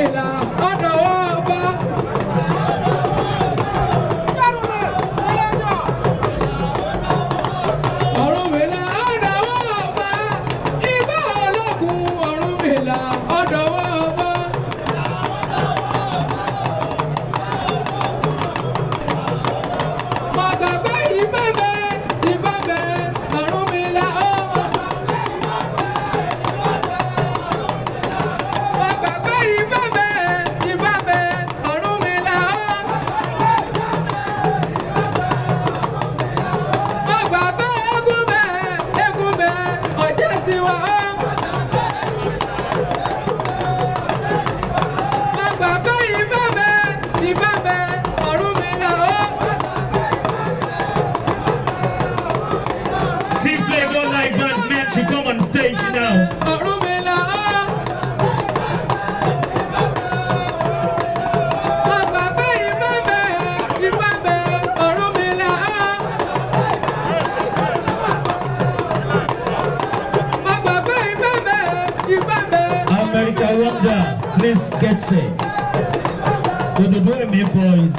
Ọ̀rúnmìlà ọ̀dọ̀ ọba. Ọ̀rúnmìlà ọ̀dọ̀ ọba. Ìbà ológun Ọ̀rúnmìlà ọ̀dọ̀ ọba. Màgbàgbé ìbẹ̀bẹ̀ Ọ̀rúnmìlà ọba. Màgbàgbé ìbẹ̀bẹ̀ Ọ̀rúnmìlà ọba. Màgbàgbé egúnbẹ̀ ọ̀jẹ̀ tiwa ọba. Màgbàgbé ìbẹ̀bẹ̀ Ọ̀rúnmìlà ọba. See Flavor Live Band men should come on stage now. Ọ̀rúnmìlà ọba. Màgbàgbé ìbẹ̀bẹ̀ Ọ̀rúnmìlà ọba. Màgbàgbé ìbẹ̀bẹ̀ America Wonder, please get set. Ododo Emi boys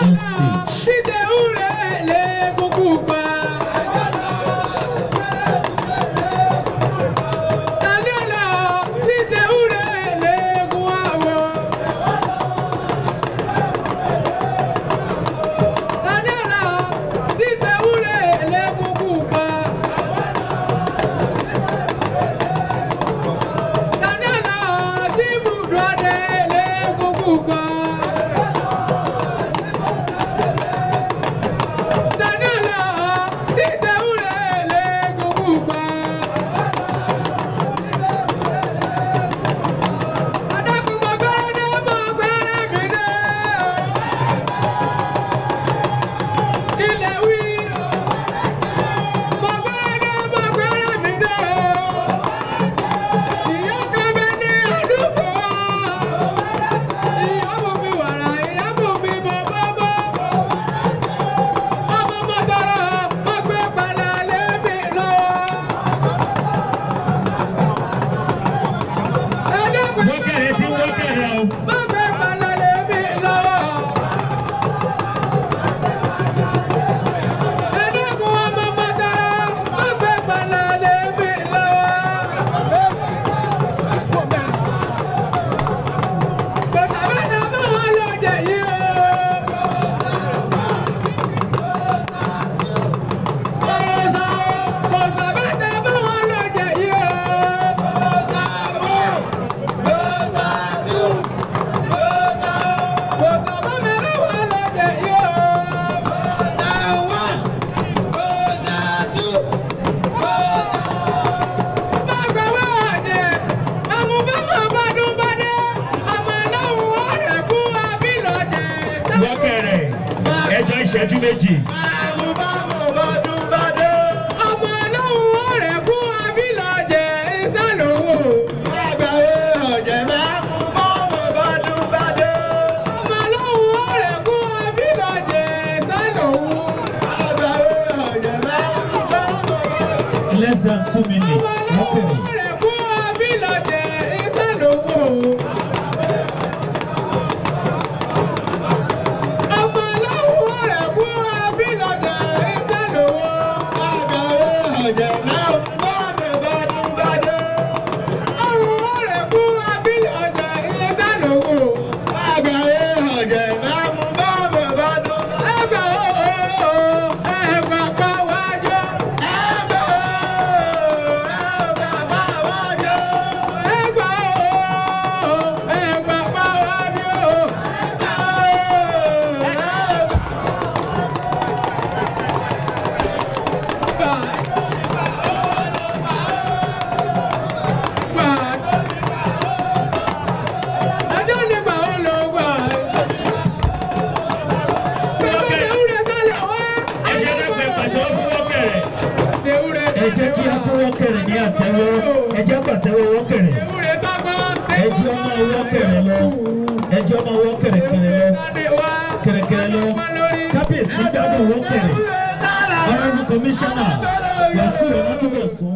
on stage. Dídé ure lé kúkú pa. Tàlíọ̀nà dídé ure lé gun àwọ̀. Tàlíọ̀nà dídé ure lé kúkú pa. Tàlíọ̀nà sí ibùdó adé lé kúkú pa. Tàlíọ̀nà dídé ure lé kúkú pa. Adágún mọ̀ gbẹ́rẹ́ mi dé. Ilẹ̀ wí. Mọ̀ gbẹ́rẹ́ mi dé. Ìyá kan bẹ ní àdúgbò. Ìyàwó mi wàrà, ìyàwó mi mọ̀ bọ́bọ́. Ọmọ mọ̀tọ́rọ̀ ọgbẹ́ padà lé mi lọ́wọ́. Wọ́kẹ̀rẹ̀ tí wọ́kẹ̀rẹ̀ o. Ọgbẹ́ padà lé mi lọ́wọ́. Ẹ̀dẹ́kun ọmọ mọ̀tọ́rọ̀ ọgbẹ́ padà lé mi lọ́wọ́. Bàtà bàtà bá wọn lọ jẹ yìí o. Bàtà bàtà bá wọn lọ jẹ yìí o. Bàtà bá mi bá wọn lọ jẹ yìí o. Bàgbà wá àjẹ́, àmúbámọ̀ bọ́dún bọ́dé, àmọ̀ lọ́hùn ọ̀rẹ́ kú abílọ̀jẹ̀ sáwọn. Wọ́kẹ̀rẹ̀ ẹjọ́ ìṣẹ́jú méjì. Ọmọ lọ́hùn ọ̀rẹ́ kú abílọ̀jẹ̀ ìsàlówó. Ọmọ lọ́hùn ọ̀rẹ́ kú abílọ̀jẹ̀ ìsàlówó. Less than 2 minutes. Wọ́kẹ̀rẹ̀. Ọ̀rẹ́ kú abílọ̀jẹ̀ ìsàlówó. Ọmọ lọ́hùn ọ̀rẹ́ kú abílọ̀jẹ̀ ìsàlówó. Ọ̀hún ọ̀rẹ́ kú abílọ̀jẹ̀ ìsàlówó. Ẹgbà ẹgbà pa wájú. Ẹgbà ẹgbà pa wájú. Ẹjọ́ nígbà ó lọ gbà. Ẹ jẹ́ kí a fún Wọ́kẹ̀rẹ̀ ní àtẹ́wọ́. Ẹ jẹ́ pàtẹ́wọ́ Wọ́kẹ̀rẹ̀. Ẹ jẹ́ ọmọ Wọ́kẹ̀rẹ̀ lọ. Ẹ jẹ́ ọmọ Wọ́kẹ̀rẹ̀ kẹ̀rẹ̀ lọ. Kábíyèsí gbádùn Wọ́kẹ̀rẹ̀. Honorable Commissioner Wasiu Ọlátúnbọ̀sún.